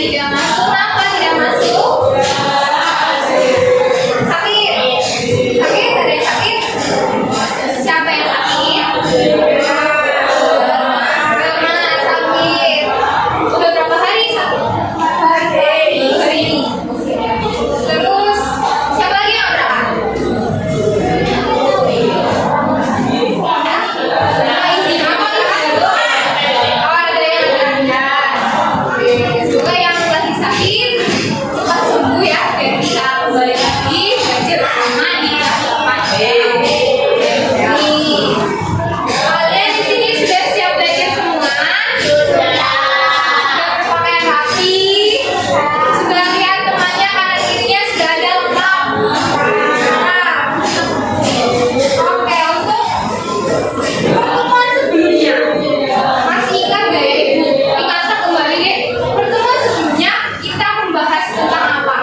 tidak masuk. Kenapa tidak masuk? Sakit. Sakit, ada yang sakit? Siapa yang sakit? Mama sakit. Udah berapa hari sakit? Hari ini. Terus siapa lagi yang berangkat? Semoga yang lagi sakit cepat sembuh ya, biar bisa kembali lagi belajar bersama di kelas 8. Nih, kalian di sini sudah siap belajar semua? Sudah berpakaian rapi? Sudah lihat temannya kanan kirinya sudah ada lengkap? Oke, untuk pertemuan sebelumnya masih ingat gak ya Ibu? Ingatkan kembali deh. Pertemuan sebelumnya kita membahas tentang apa?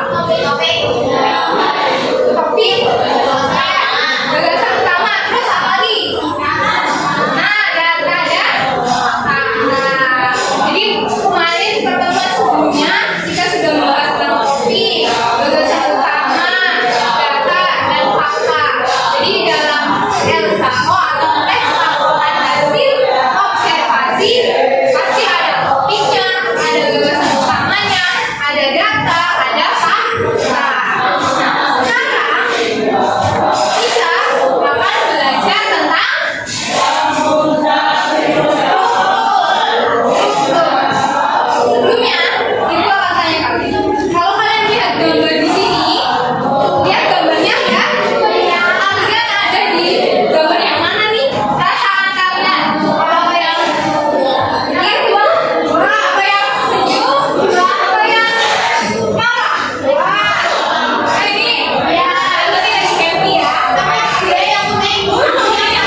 Topik gagasan utama. Terus apa lagi? Nah, data dan fakta. Jadi kemarin pertemuan sebelumnya kita sudah membahas tentang topik, gagasan utama, data dan fakta. Jadi di dalam LKO atau teks laporan hasil observasi pasti ada topiknya, ada gagasan utamanya, ada data, ada fakta. Sekarang kita akan belajar tentang sebelumnya Ibu akan tanya kalian. Kalau kalian lihat gambar di sini, lihat gambarnya ya. Kalian ada di gambar yang mana nih? Perasaan kalian? Apa yang gitu? Apa yang senyum? Apa yang marah? Ini ya, berarti lagi happy ya. Dia yang kuning, dia yang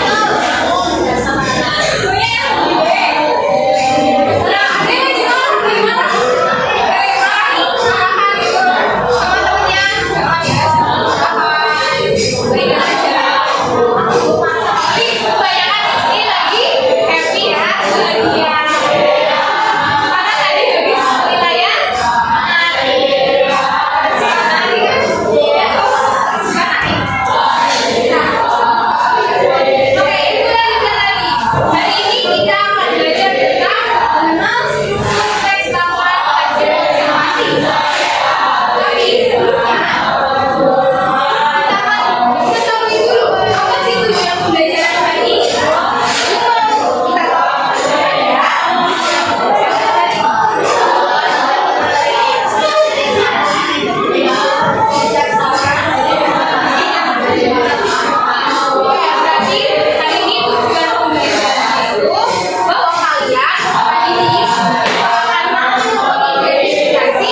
Hari ini kita akan belajar tentang mengenal struktur teks laporan hasil observasi. Tapi sebelumnya kita akan mengetahui dulu apa sih tujuan pembelajaran hari ini. Berarti hari ini tujuan pembelajaran itu bahwa kalian hari ini akan mengidentifikasi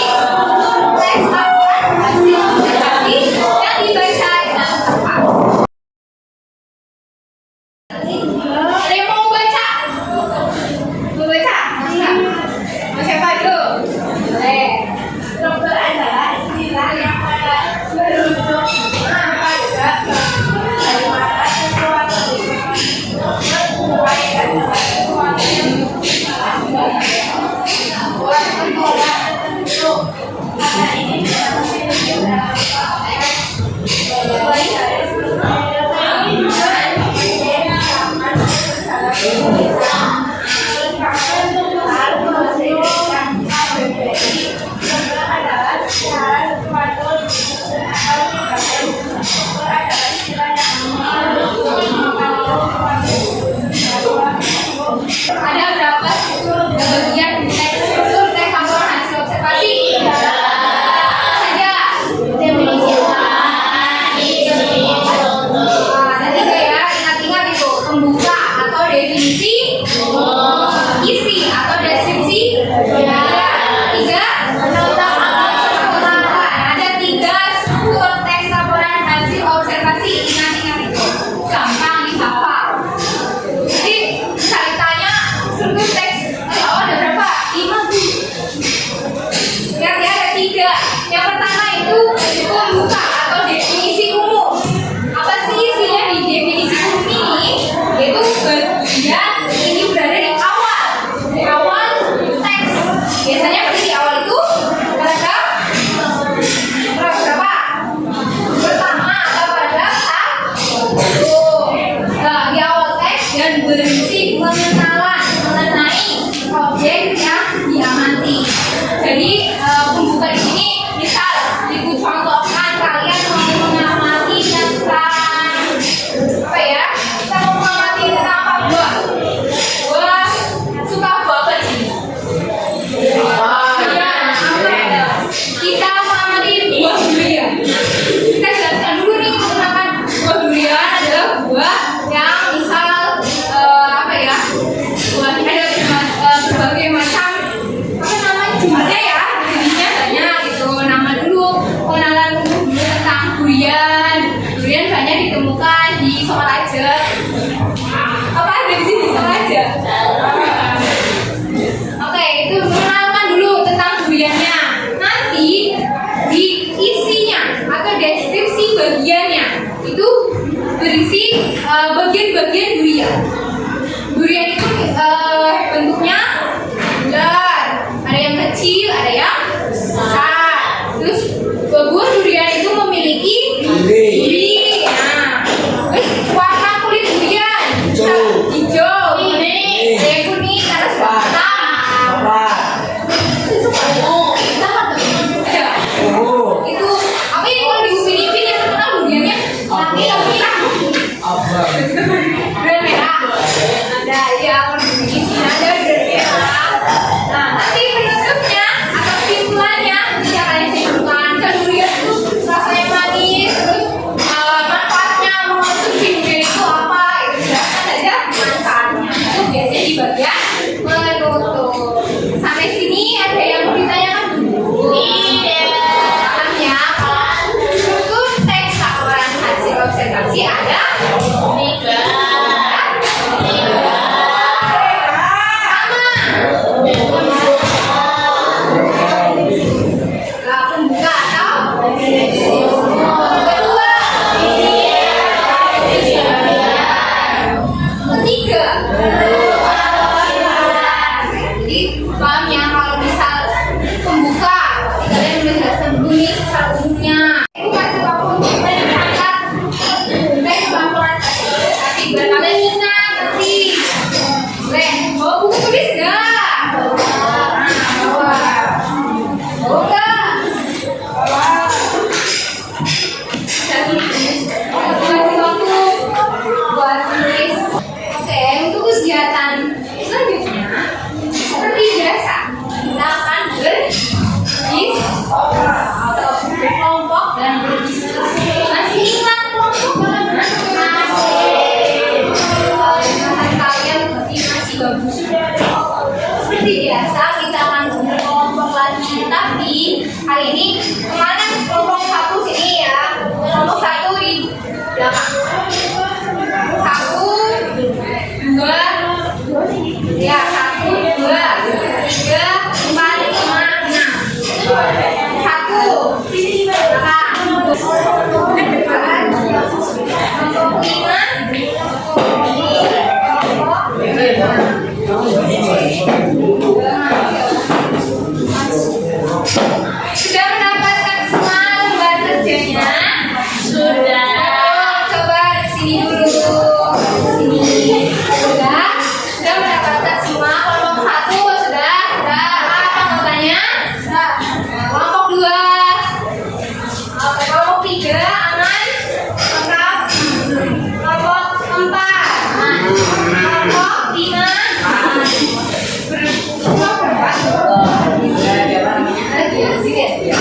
teks laporan hasil observasi yang dibaca dengan tepat. Ada yang mau baca? Mau baca? Enggak? Mau siapa dulu? Boleh. Struktur adalah istilah yang pada berujung pada dari mana sesuatu berubah adalah sesuatu yang buat perbuatan tertentu. Karena ini dalam konteks mulai dari struktur ada berapa bagian struktur teks laporan hasil observasi? Saja. Ada 3 ya, ingat-ingat itu pembuka atau definisi, isi atau deskripsi, ada 3 ada 3 struktur teks laporan hasil observasi. Ingat-ingat itu, gampang dihafal. Jadi bisa ditanya struktur teks ada berapa? 5 Bu. Lihat ya, ada 3. Yang pertama itu pembuka atau definisi umum. Apa sih isinya di definisi umum ini? Yaitu bagian ini berada di awal teks. Biasanya berarti di awal itu pembuka di sini misal dicontohkan kalian mau mengamati tentang apa ya? Kita mau mengamati tentang apa? Buah suka buah apa sih? Kita mengamati buah durian. Kita jelaskan dulu nih menggunakan buah durian adalah buah yang misal apa ya? Buah ada berbagai macam apa namanya jenisnya ya, jenisnya banyak gitu. Nama dulu pengenalan dulu tentang durian. Durian banyak ditemukan di Sokaraja. Apa ada di sini Sokaraja? Oke, itu mengenalkan dulu tentang duriannya. Nanti di isinya atau deskripsi bagiannya itu berisi bagian-bagian durian. Durian itu bentuknya bulat, ada yang kecil, ada yang besar. Terus buah durian itu memiliki duri. Nah, terus warna kulit durian hijau, kuning, ada yang kuning, ada itu apa ini kalau di Upin Ipin yang terkenal duriannya laki merah. Durian merah. Ada ya kalau di Upin Ipin ada durian merah. Nah, nanti penutupnya atau kesimpulannya bisa kalian simpulkan kan durian itu rasanya manis, terus manfaatnya mengonsumsi durian itu apa? Itu jelaskan aja manfaatnya. Itu biasanya di bagian penutup. Sampai sini ada yang mau ditanyakan dulu? Ya, untuk teks laporan hasil observasi ada 3. Pembuka atau kedua, ketiga. Jadi paham ya kalau misal pembuka kalian udah jelaskan dulu nih secara umumnya. Itu kasih waktu untuk mencatat teks laporan hasil biar kalian ingat nanti. Boleh bawa buku tulis nggak? Bawa nggak? Kasih waktu buat tulis. Oke, untuk kegiatan selanjutnya seperti biasa kita akan berdiskusi atau berkelompok dan berdiskusi. Masih ingat kelompok mana? Kalian berarti masih bagus. Seperti biasa kita akan berkelompok lagi, tapi kali ini kemarin kelompok 1 sini ya, kelompok 1 di belakang. 1, 2, ya 1, 2, 3, 4, 5, 6. 1 di belakang. Kelompok 5 sudah mendapatkan semua lembar kerjanya? Sudah. Coba di sini dulu. Sini. Sudah mendapatkan semua. Kelompok 1 sudah. Apa anggotanya? Kelompok 2. Oke, kelompok 3 aman? Lengkap. Kelompok 4. Kelompok 5. Berapa? Lagi ya, sini ya.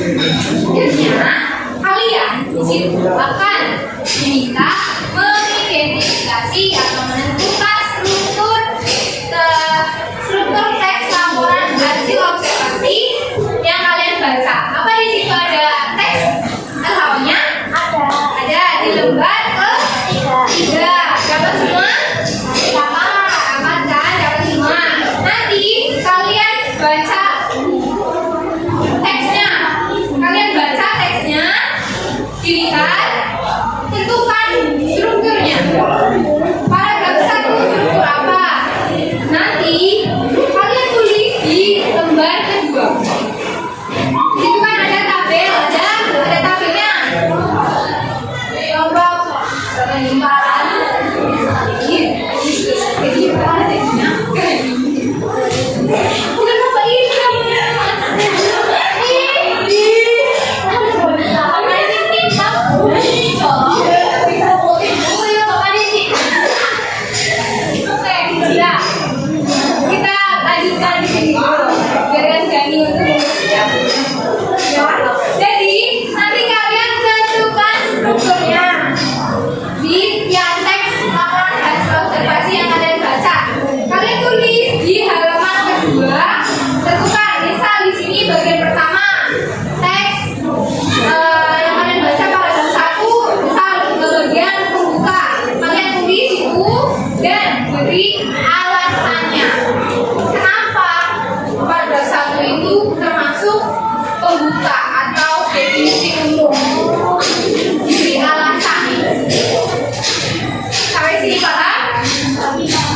Akhirnya, kalian akan diminta mengidentifikasi atau menentukan struktur teks laporan hasil observasi yang kalian baca. Apa di situ ada teks LHO-nya? Ada di lembar ke-3. Dapat semua? Dapat kan? Dapat semua. Nanti kalian baca teksnya. Dilihat, tentukan strukturnya. Paragraf 1 struktur apa? Nanti kalian tulis di lembar kedua. Itu kan ada tabel, ada tabelnya. Kelompok penyimpanan. Udah apa ini? Kita lanjutkan di sini dulu. Biarkan Gani untuk bersiap. Jadi nanti kalian tentukan strukturnya di yang teks laporan hasil observasi yang kalian baca. Kalian tulis di halaman kedua. Tentukan misal di sini bagian pertama teks yang kalian baca paragraf 1 misal bagian pembuka. Kalian tulis itu dan beri alasannya. Kenapa paragraf 1 itu termasuk pembuka atau definisi umum? Beri alasan. Sampai sini paham?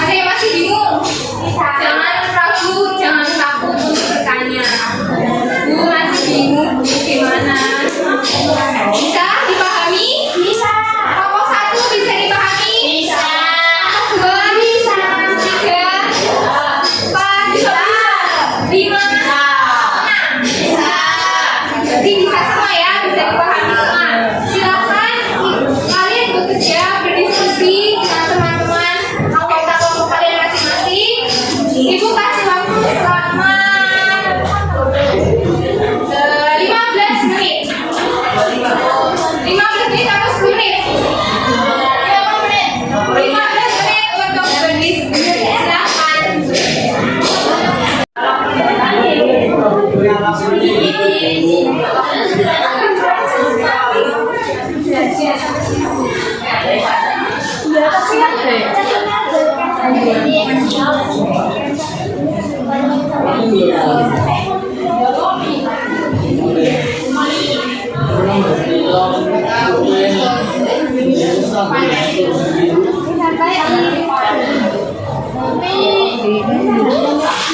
Ada yang masih bingung? Jangan ragu, jangan takut untuk bertanya. Bu masih bingung gimana? Bisa dipahami? Bisa. Pokok 1 bisa dipahami? Bisa. 2 bisa. 3 4 bisa. 5 6 bisa. Jadi bisa semua ya, bisa dipahami semua. Silakan kalian bekerja, berdiskusi dengan teman-teman anggota kelompok kalian masing-masing. Ibu kasih waktu selama 15 menit. 15 menit atau 10 menit? 15 menit untuk berdiskusi. Silakan.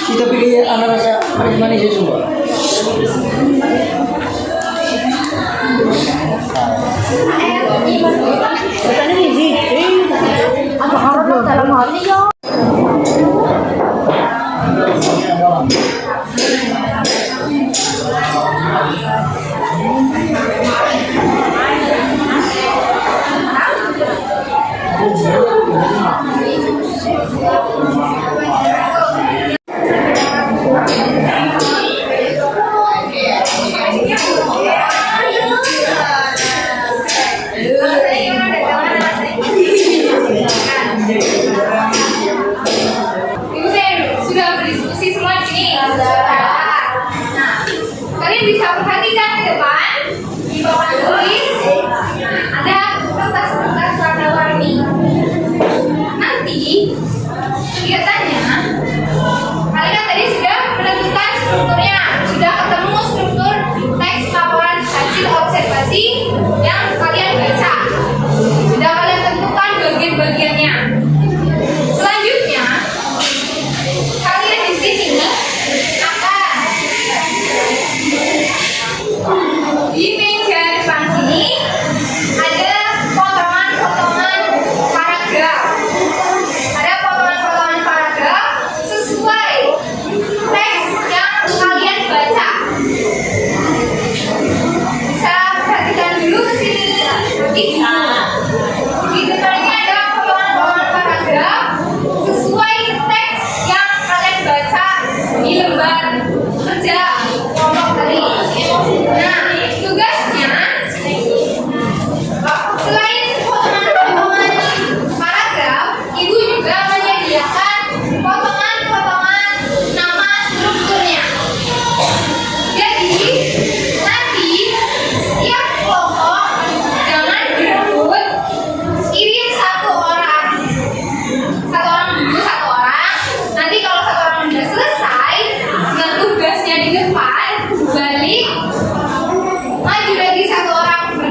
Kita pilih anak rasa manis-manis ya semua. Katanya ini, apa harus dalam hati ya?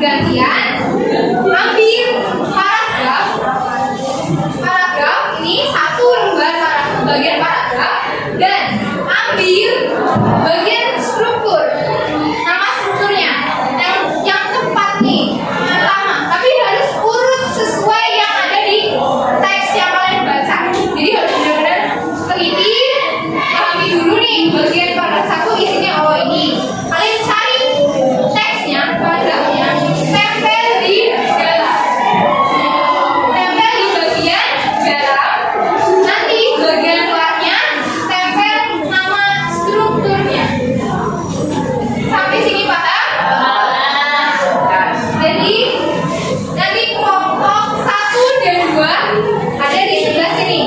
gantian ambil paragraf. Paragraf ini satu lembar bagian paragraf dan ambil bagian struktur. Nama strukturnya yang tepat nih pertama, tapi harus urut sesuai yang ada di teks yang kalian baca. Jadi harus benar-benar teliti, pahami dulu nih bagian paragraf satu isinya ini. Kalian cari teksnya, paragrafnya, tempel di galah. Tempel di bagian galah. Nanti bagian luarnya tempel nama strukturnya. Sampai sini paham? Jadi nanti kelompok 1 dan 2 ada di sebelah sini.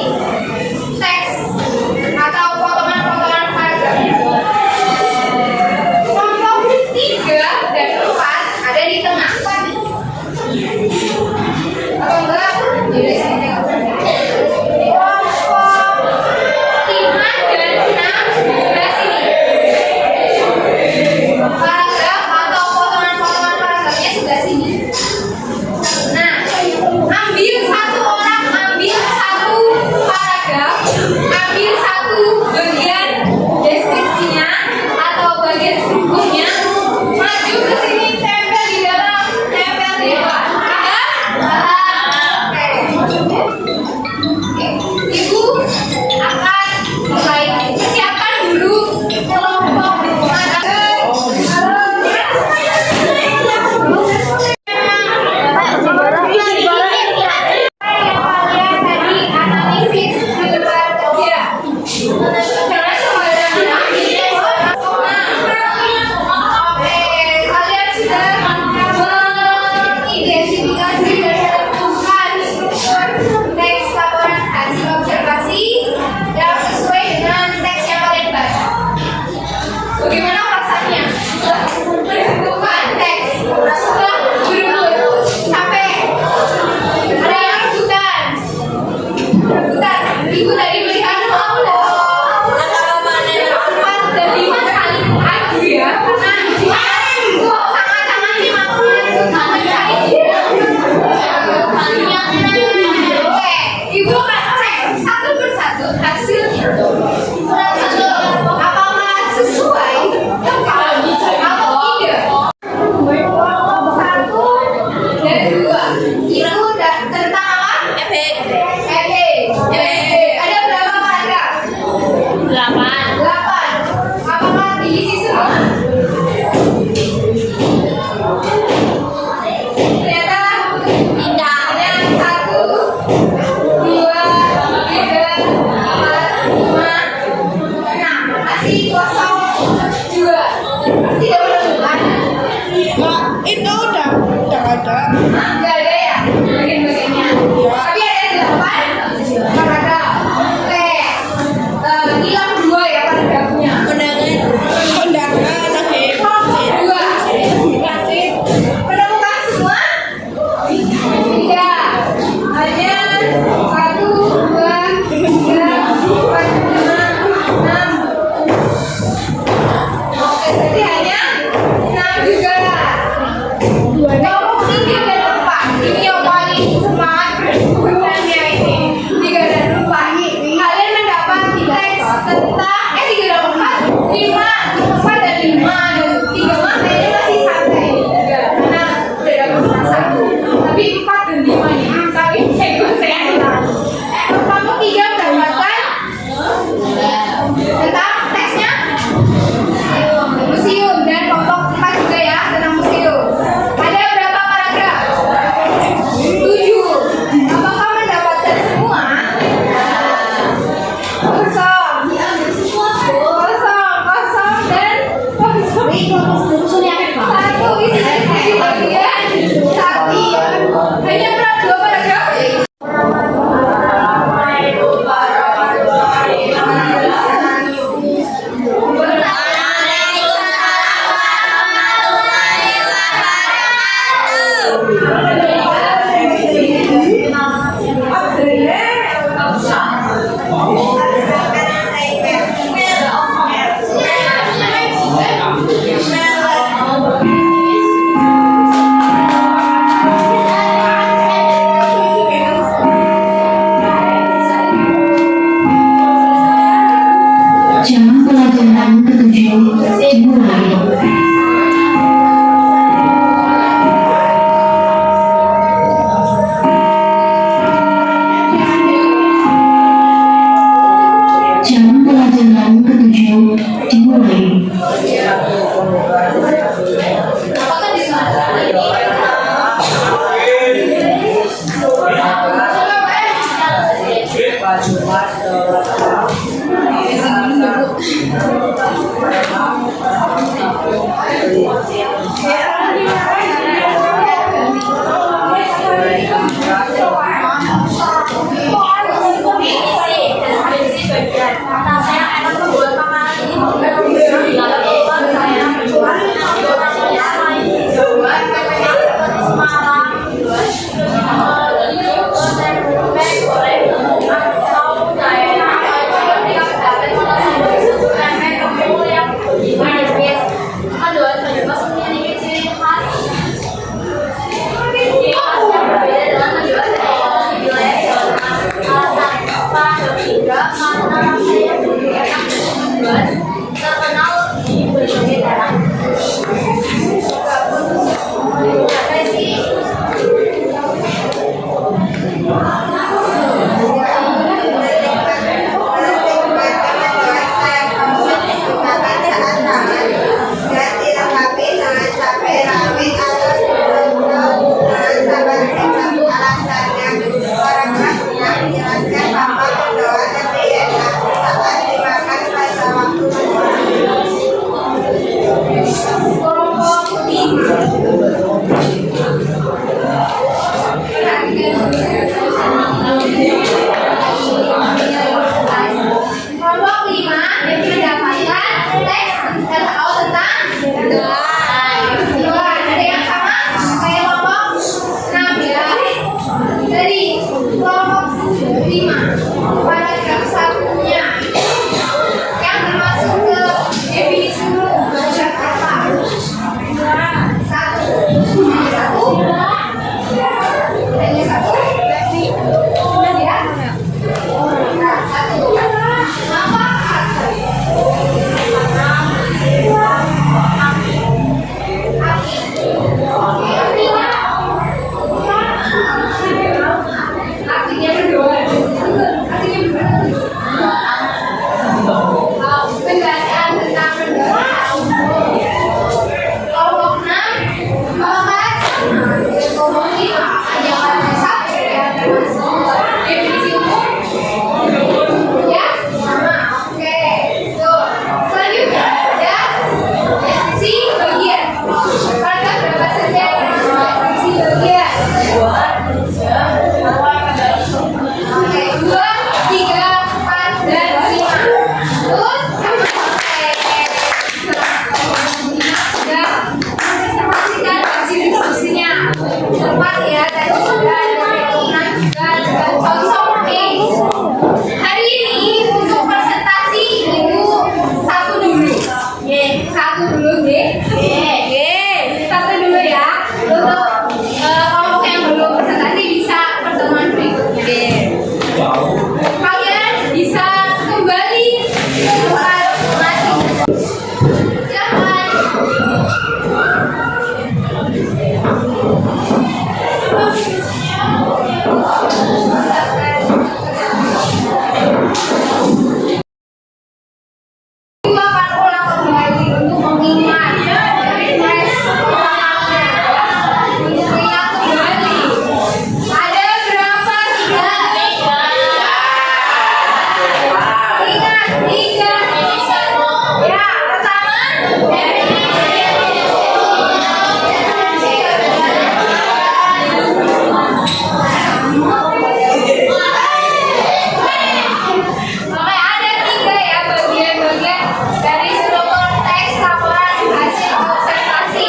Teks atau potongan-potongan paragrafnya. Kelompok 3 dan 4 ada di tengah. Atau enggak? Di sini. Kelompok 5 dan 6 sebelah sini. Paragraf atau potongan-potongan paragrafnya sebelah sini. Nah, ambil satu orang, ambil satu paragraf, ambil satu bagian deskripsinya atau bagian strukturnya, maju ke sini, tempel di dalam, tempel di luar. Oke. Ibu akan mulai persiapan dulu kelompok kalian tadi analisis di luar dia. Jangan sembarangan Oke, kalian sudah mengidentifikasi dan menentukan struktur teks laporan hasil observasi yang sesuai dengan teks yang kalian baca. Bagaimana perasaannya? Menentukan teks setelah berurut sampai ada yang rebutan. Ibu tadi melihat antara mana yang 4 dan 5 saling adu ya, karena sangat-sangat dimakan mencari dia. Oke, ibu akan cek satu persatu hasilnya. Apakah sesuai tepat atau tidak? Kelompok 1 dan 2 itu tentang apa? Efek. Ada berapa paragraf? 8. Apakah diisi semua? Ternyata tidak. Yang 1, 2, 3, 4, 5, 6. Masih kosong 2. Tidak menemukan. Itu udah ada. Nggak ada ya bagian-bagiannya. Tapi ada 8 paragraf. Oke. Hilang 2 ya paragrafnya. Kondangan lagi. Kelompok 2. Menemukan semua? Tidak. Hanya 1, 2, 3, 4, 5, 6. Oke, jadi hanya 6 juga. Kelompok 3 dan 4 ini yang paling semangat bergurauannya ini. 3 dan 4 kelompok yang belum presentasi bisa pertemuan berikutnya. Kalian bisa kembali ke tempat masing-masing. Silakan. Itu akan ulang kembali untuk mengingat refresh otaknya, untuk mengingat kembali. Ada berapa? Ingat, tiga. Ya, pertama. Oke, ada tiga ya bagian-bagian dari struktur teks laporan hasil observasi.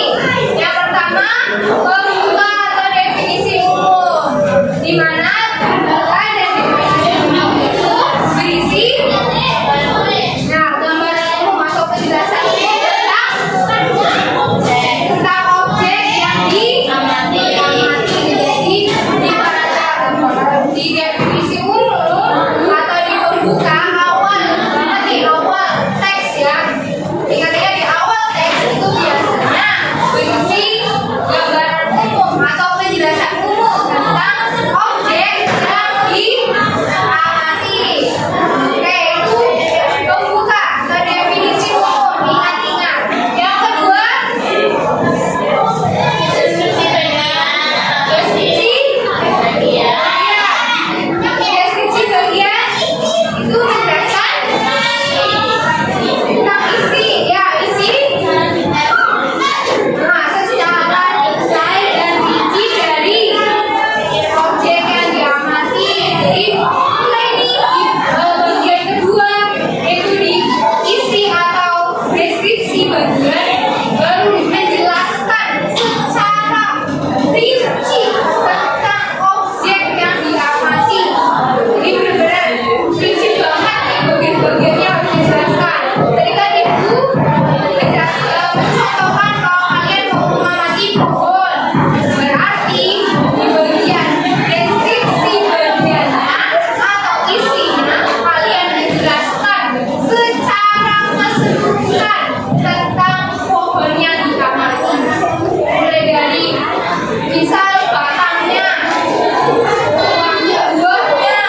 Yang pertama, pembuka atau definisi umum, di mana pembuka dan definisi umum itu berisi gambaran umum atau penjelasan umum tentang objek yang diamati. Jadi di definisi umum atau di pembuka awal banget di awal teks ya. Ingatnya di awal teks itu biasanya berisi gambaran umum atau penjelasan umum tentang objek yang diamati. Oke, itu pembuka atau definisi umum. Ingat-ingat. Yang kedua, deskripsi bagian. Deskripsi bagian itu menjelaskan tentang isi, ya isi. Nah, secara detail dan rinci dari objek yang diamati. Jadi mulai nih di bagian kedua yaitu di isi atau deskripsi bagian baru menjelaskan secara rinci tentang objek yang diamati. Jadi benar-benar prinsip banget nih bagian-bagiannya harus dijelaskan. Tadi kan ibu mencontohkan kalau kalian mau mengamati pohon, berarti di bagian deskripsi bagiannya atau isinya kalian menjelaskan secara keseluruhan tentang pohon yang diamati. Mulai dari misal batangnya, buahnya,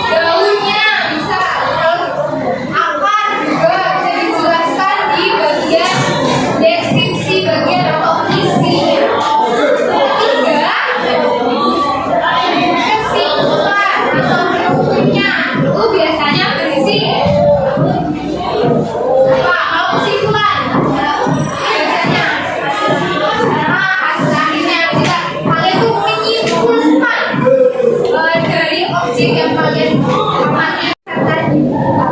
daunnya bisa, terus akar juga bisa dijelaskan di bagian deskripsi bagian atau isinya. Ketiga, kesimpulan atau penuturnya itu biasanya berisi apa? Kalau kesimpulan biasanya hasil akhirnya kita kalian tuh menyimpulkan dari objek yang kalian amati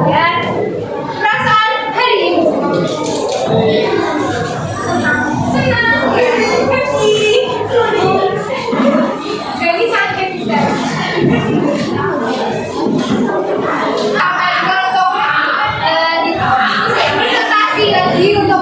dan perasaan hari ini. Senang, happy, jadi sakit bisa. Akan untuk presentasi lagi untuk